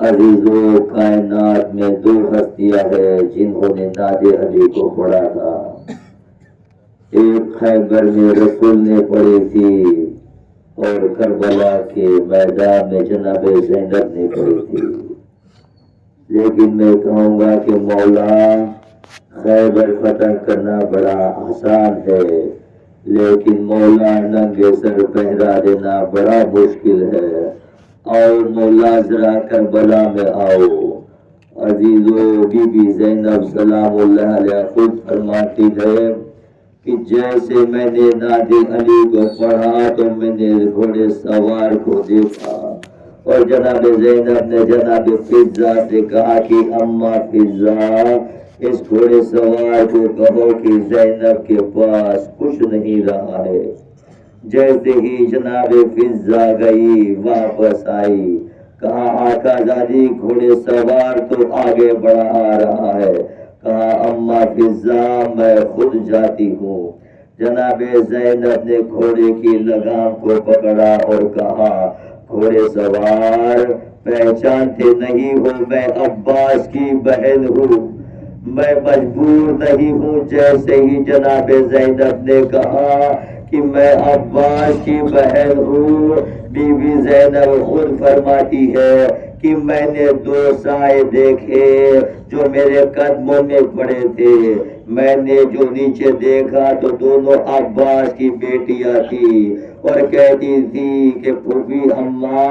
अजीजों, कायनात में दो हस्तियां हैं जिन्होंने नादे अली को पढ़ा था। एक खैबर में रसूल ने पढ़ी थी और करबला के मैदान में जनाब ज़ैनब ने पढ़ी थी। लेकिन मैं कहूँगा कि मौला, खैबर फतह करना बड़ा आसान है, लेकिन मौला नंगे सर पहरा देना बड़ा मुश्किल है। और मौला जरा करबला में आओ। अजीजों, बीबी ज़ैनब सलामुल्लाह अलैहा खुद फरमाती है कि जैसे मैंने नादे अली को पढ़ा तो मैंने घोड़े सवार को देखा। और जनाब ज़ैनब ने जनाब फिजा से कहा कि अम्मा फिजा, इस घोड़े सवार को कहो कि ज़ैनब के पास कुछ नहीं रहा है। जैसे ही जनाब फिजा गई, वापस आई, कहा आकाजादी घोड़े सवार तो आगे बढ़ा आ रहा है। कहा अम्मा फिजा, मैं खुद जाती हूँ। जनाब ज़ैनब ने घोड़े की लगाम को पकड़ा और कहा घोड़े सवार, पहचानते नहीं हो, मैं अब्बास की बहन हूँ, मैं मजबूर नहीं हूँ। जैसे ही जनाब ज़ैनब ने कहा कि मैं अब्बास की बहन हूँ, बीबी ज़ैनब खुद फरमाती है कि मैंने दो साए देखे जो मेरे कदमों में पड़े थे। मैंने जो नीचे देखा तो दोनों अब्बास की बेटियां थी और कहती थी कि फूफी अम्मा,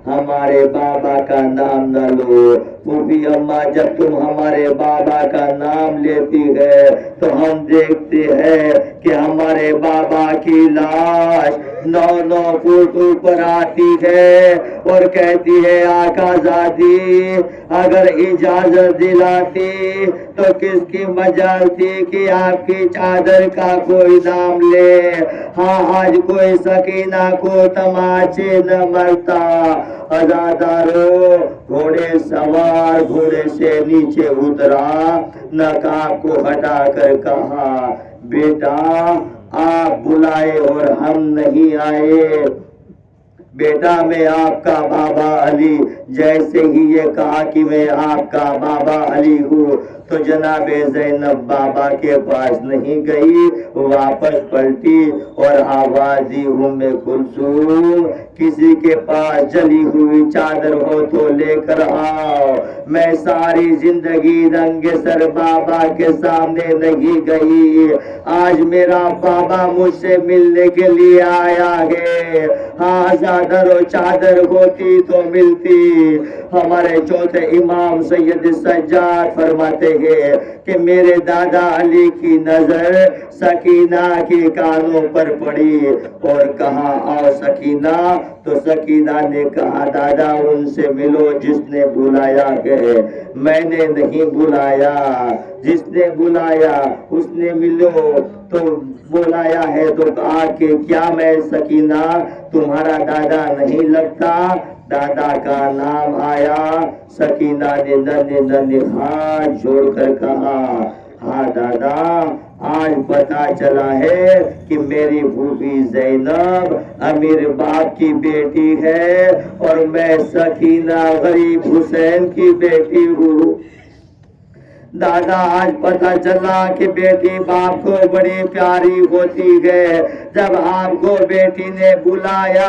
हमारे बाबा का नाम न लो। फूफी अम्मा, जब तुम हमारे बाबा का नाम लेती है तो हम देखते हैं कि हमारे बाबा की लाश 9-9 फुट ऊपर आती है और कहती है आकाजादी, अगर इजाजत दिलाती तो किसकी मजाल थी कि आपकी चादर का कोई नाम ले। हाँ, आज कोई सकीना को तमाचे न मरता। अजादारो, घोड़े सवार घोड़े से नीचे उतरा, नकाब को हटाकर कहा बेटा, आप बुलाए और हम नहीं आए। बेटा, मैं आपका बाबा अली। जैसे ही ये कहा कि मैं आपका बाबा अली हूँ तो जनाब ज़ैनब बाबा के पास नहीं गई, वापस पलटी और आवाज दी उम्मे कुलसूम, किसी के पास जली हुई चादर हो तो लेकर आओ। मैं सारी जिंदगी नंगे सर बाबा के सामने नहीं गई, आज मेरा बाबा मुझसे मिलने के लिए आया है। हाँ, चादर और चादर होती तो मिलती। हमारे चौथे इमाम सैयद सज्जाद फरमाते हैं कि मेरे दादा अली की नजर सकीना के कानों पर पड़ी और कहा आओ सकीना। तो सकीना ने कहा दादा, उनसे मिलो जिसने बुलाया है, मैंने नहीं बुलाया, जिसने बुलाया उसने मिलो। तो बुलाया है तो कहा कि क्या मैं सकीना तुम्हारा दादा नहीं लगता? दादा का नाम आया। सकीना ने नन्हे नन्हे हाथ जोड़कर कहा हाँ दादा, आज पता चला है कि मेरी फूफी ज़ैनब अमीर बाप की बेटी है और मैं सकीना गरीब हुसैन की बेटी हूँ। दादा, आज पता चला कि बेटी बाप को बड़ी प्यारी होती है। जब आपको बेटी ने बुलाया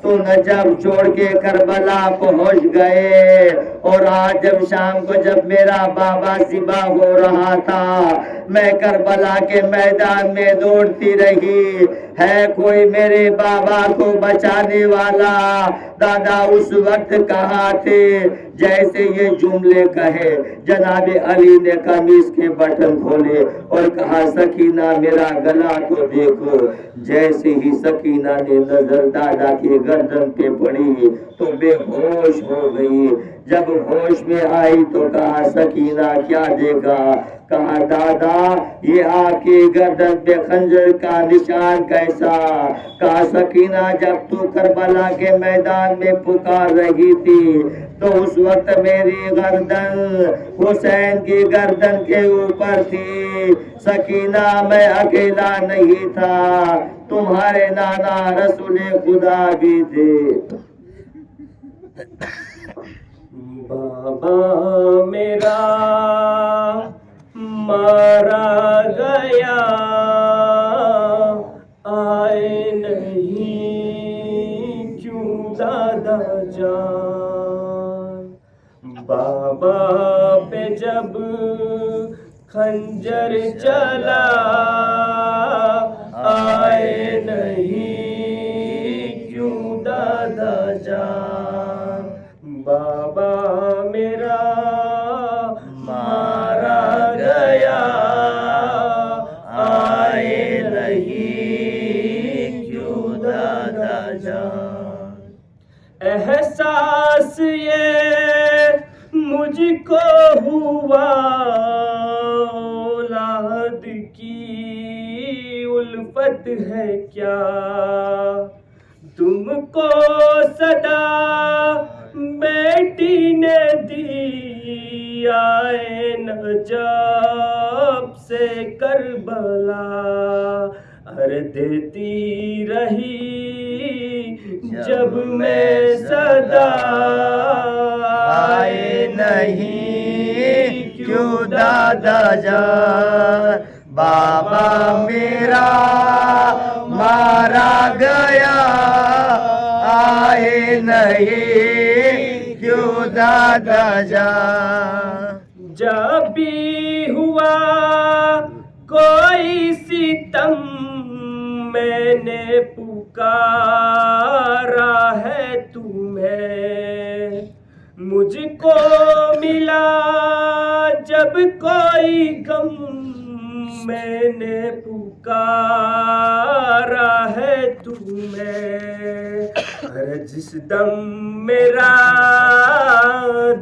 तो नजब छोड़ के करबला पहुंच गए और आज जब शाम को जब मेरा बाबा सिबा हो रहा था, मैं करबला के मैदान में दौड़ती रही, है कोई मेरे बाबा को बचाने वाला? दादा उस वक्त कहाँ थे? जैसे ये जुमले कहे, जनाब अली ने कमीज के बटन खोले और कहा सकीना मेरा गला तो देखो। जैसे ही सकीना ने नजर दादा के गर्दन पे पड़ी तो बेहोश हो गई। जब होश में आई तो कहा सकीना क्या देखा? कहा दादा, ये आपकी गर्दन पे खंजर का निशान कैसा? कहा सकीना, जब तू करबला के मैदान में पुकार रही थी तो उस वक्त मेरी गर्दन हुसैन की गर्दन के ऊपर थी। सकीना, मैं अकेला नहीं था, तुम्हारे नाना रसूल खुदा भी थे। दादा जान। बाबा पे जब खंजर चला आए नहीं क्यों दादा जान। बाबा मेरा मारा गया आए नहीं क्यों दादा जान। एहसास ये मुझको हुआ औलाद की उल्फत है क्या। तुमको सदा बेटी ने दी आए न जब से करबला। अरे देती रही जब मैं सदा आए नहीं क्यों दादा जान। बाबा मेरा मारा गया आए नहीं क्यों दादा जान। जब भी हुआ कोई सितम मैंने पुकारा है तुम्हें। मुझको मिला जब कोई गम मैंने पुकारा है तुम्हें। अरे जिस दम मेरा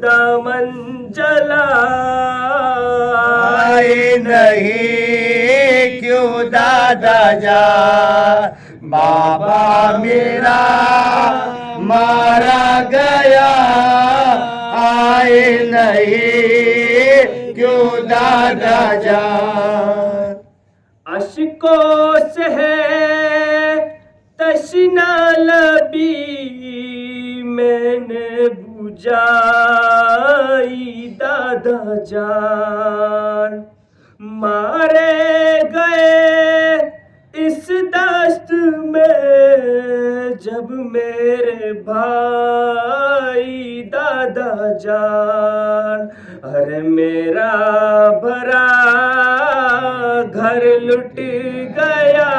दामन जला आए नहीं क्यों दादा जान। बाबा मेरा मारा गया आए नहीं क्यों दादा जान। अश्कों से है तशना लबी मैंने बुझाई दादा जान। मारे गए इस दस्त में जब मेरे भाई दादा जान। अरे मेरा भरा घर लुट गया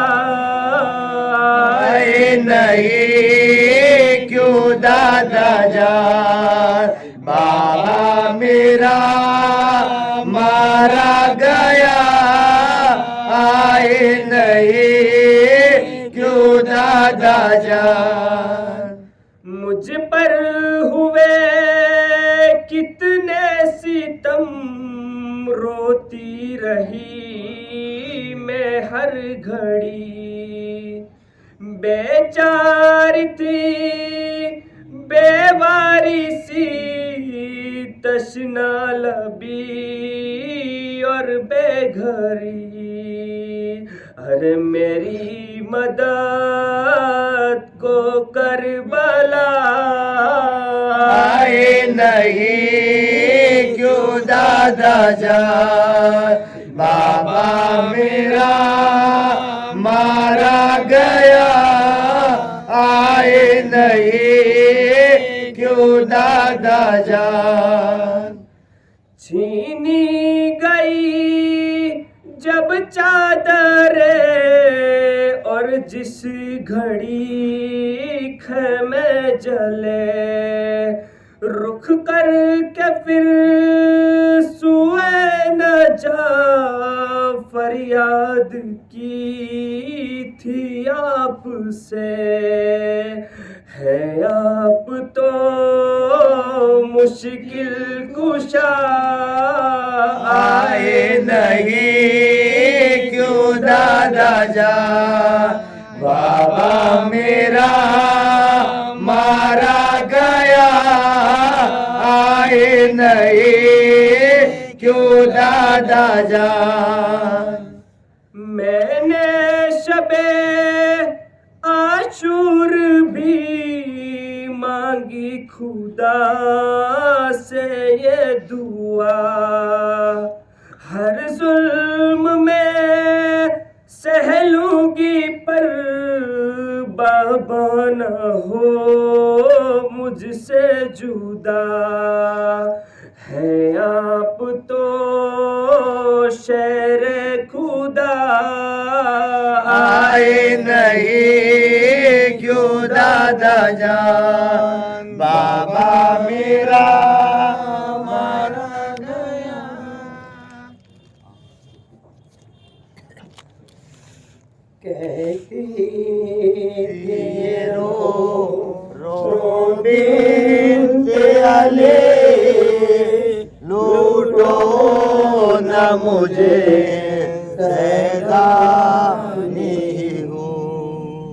आए नहीं क्यों दादा जान। बाबा मेरा मारा गया आए नहीं क्यों दादा जान। मुझ पर हुए कितने सितम रोती रही मैं हर घड़ी। बेचारी थी बेवारी सी तशना लबी और बेघरी। अरे मेरी मदद को करबला आए नहीं क्यों दादा जान। बाबा मेरा मारा गया आए नहीं क्यों दादा जान। छीनी गई जब चादरे और जिस घड़ी ख़ैमे जले रुख करके फिर सुए न जा फरियाद की थी आपसे। है आप तो मुश्किल कुशा आए नहीं क्यों दादा जान। बाबा मेरा मारा गया आए नहीं क्यों दादा जान। मैंने शबे आशूर भी मांगी खुदा से ये दुआ। हर जुल्म में सहलूंगी पर बाबा न हो मुझसे जुदा है आप तो शेर खुदा आए नहीं क्यों दादा जान बाबा मेरा मारा गया। कहती ये रो बिनते अली लूटो न मुझे सैदानी हूँ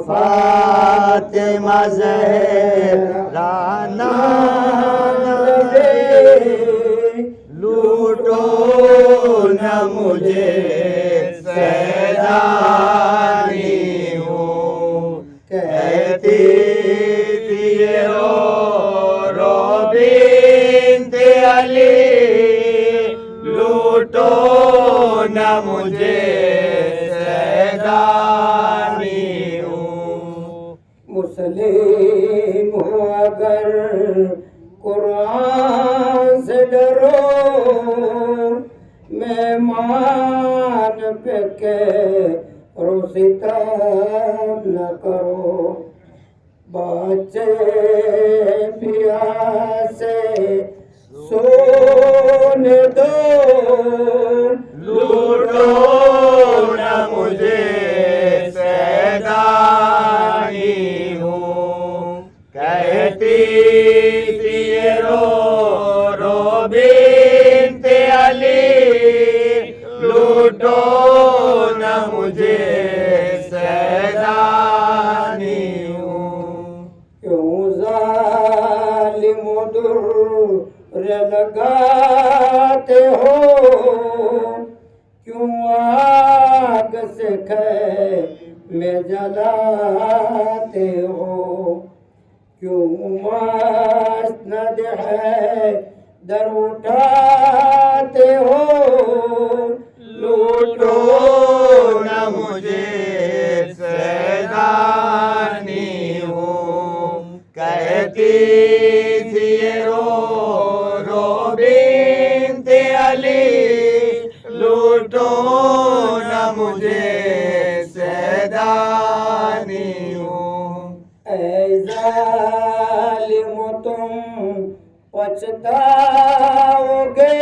फातिमा ज़हरा नाम दे लूटो न मुझे सैदानी हूँ कहती थी रो बिनते अली लूटो न मुझे सैदानी हूँ। मुस्लिम हो अगर कुरान से डरो मेहमान पे के सितम न करो बच्चे प्यासे सोने दो लूटो न मुझे सैदानी हूँ कहती थी रो बिनते अली लूटो न मुझे सैदानी हूँ। क्यों जालिम दुर्र लगाते हो क्यों आग से में जलाते हो क्यों मसनद है दर उठाते हो लूटो न मुझे सैदानी हूँ कहती थी रो बिनते अली लूटो न मुझे सैदानी हूँ। ऐ जालिम तुम पछताओगे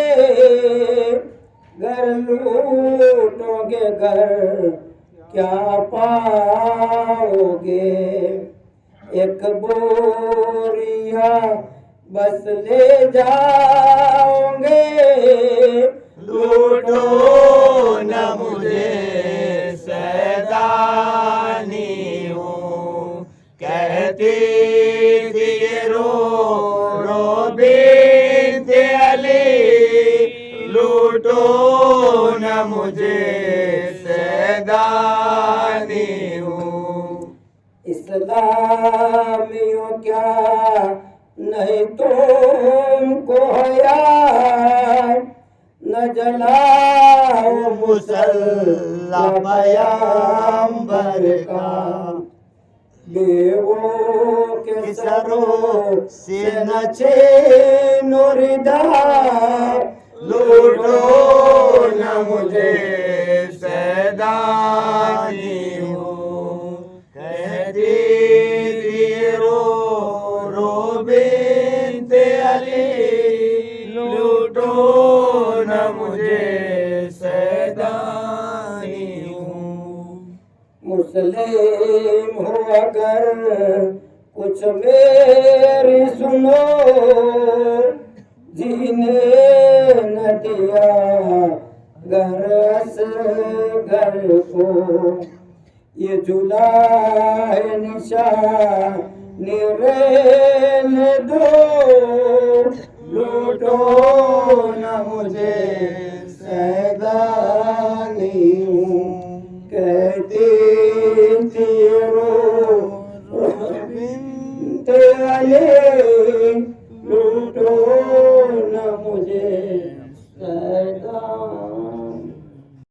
घर लूटोगे घर क्या पाओगे एक बोरिया बस ले जाओगे लूटो न मुझे सैदानी हूँ कहती थी रो बिनते अली लूटो न मुझे सैदानी हूँ। इस्लामियों क्या नहीं तुमको हया न जलाओ मुसल्ला पयंबर का देवों के सरों से न छीनो रिदा लूटो न मुझे सैदानी हूँ कहती थी रो बिनते अली लूटो न मुझे सैदानी हूँ। मुस्लिम हो अगर कुछ मेरी सुनो जीने न दिया घर घर को ये जुलाए निशानी रहने दो लूटो न मुझे सैदानी हूँ कहती थी रो बिनते अली